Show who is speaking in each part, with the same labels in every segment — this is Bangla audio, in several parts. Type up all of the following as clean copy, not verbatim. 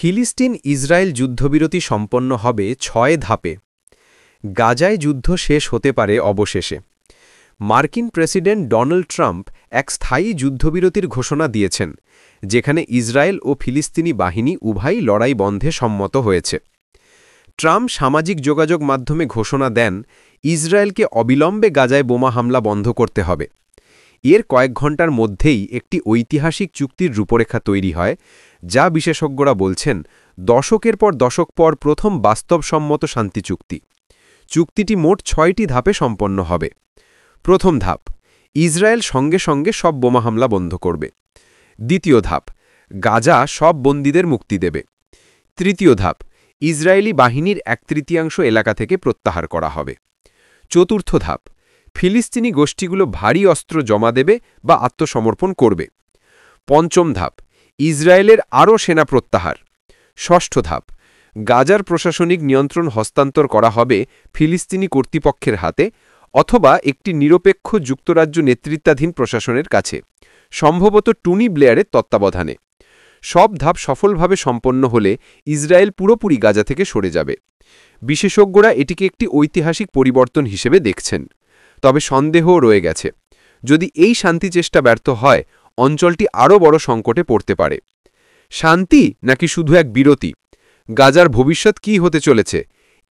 Speaker 1: ফিলিস্তিন ইসরায়েল যুদ্ধবিরতি সম্পন্ন হবে ৬ ধাপে। গাজায় যুদ্ধ শেষ হতে পারে অবশেষে। মার্কিন প্রেসিডেন্ট ডোনাল্ড ট্রাম্প এক স্থায়ী যুদ্ধবিরতির ঘোষণা দিয়েছেন, যেখানে ইসরায়েল ও ফিলিস্তিনি বাহিনী উভয়ই লড়াই বন্ধে সম্মত হয়েছে। ট্রাম্প সামাজিক যোগাযোগ মাধ্যমে ঘোষণা দেন, ইসরায়েলকে অবিলম্বে গাজায় বোমা হামলা বন্ধ করতে হবে। এর কয়েক ঘণ্টার মধ্যেই একটি ঐতিহাসিক চুক্তির রূপরেখা তৈরি হয়, যা বিশেষজ্ঞরা বলছেন দশকের পর দশক পর প্রথম বাস্তবসম্মত শান্তি চুক্তি। চুক্তিটি মোট ৬টি ধাপে সম্পন্ন হবে। প্রথম ধাপ, ইসরায়েল সঙ্গে সঙ্গে সব বোমা হামলা বন্ধ করবে। দ্বিতীয় ধাপ, গাজা সব বন্দীদের মুক্তি দেবে। তৃতীয় ধাপ, ইসরায়েলি বাহিনীর ১/৩ এলাকা থেকে প্রত্যাহার করা হবে। চতুর্থ ধাপ, ফিলিস্তিনি গোষ্ঠীগুলো ভারী অস্ত্র জমা দেবে বা আত্মসমর্পণ করবে। পঞ্চম ধাপ, ইসরায়েলের আরও সেনা প্রত্যাহার। ষষ্ঠ ধাপ, গাজার প্রশাসনিক নিয়ন্ত্রণ হস্তান্তর করা হবে ফিলিস্তিনি কর্তৃপক্ষের হাতে অথবা একটি নিরপেক্ষ যুক্তরাজ্য নেতৃত্বাধীন প্রশাসনের কাছে, সম্ভবত টনি ব্লেয়ারের তত্ত্বাবধানে। সব ধাপ সফলভাবে সম্পন্ন হলে ইসরায়েল পুরোপুরি গাজা থেকে সরে যাবে। বিশেষজ্ঞরা এটিকে একটি ঐতিহাসিক পরিবর্তন হিসেবে দেখছেন। তবে সন্দেহও রয়ে গেছে, যদি এই শান্তি চেষ্টা ব্যর্থ হয়, অঞ্চলটি আরও বড় সংকটে পড়তে পারে। শান্তি নাকি শুধু এক বিরতি? গাজার ভবিষ্যৎ কী হতে চলেছে?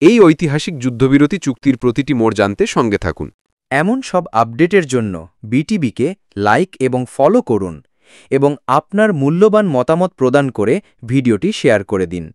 Speaker 1: এই ঐতিহাসিক যুদ্ধবিরতি চুক্তির প্রতিটি মোড় জানতে সঙ্গে থাকুন।
Speaker 2: এমন সব আপডেটের জন্য বিটিভিকে লাইক এবং ফলো করুন এবং আপনার মূল্যবান মতামত প্রদান করে ভিডিওটি শেয়ার করে দিন।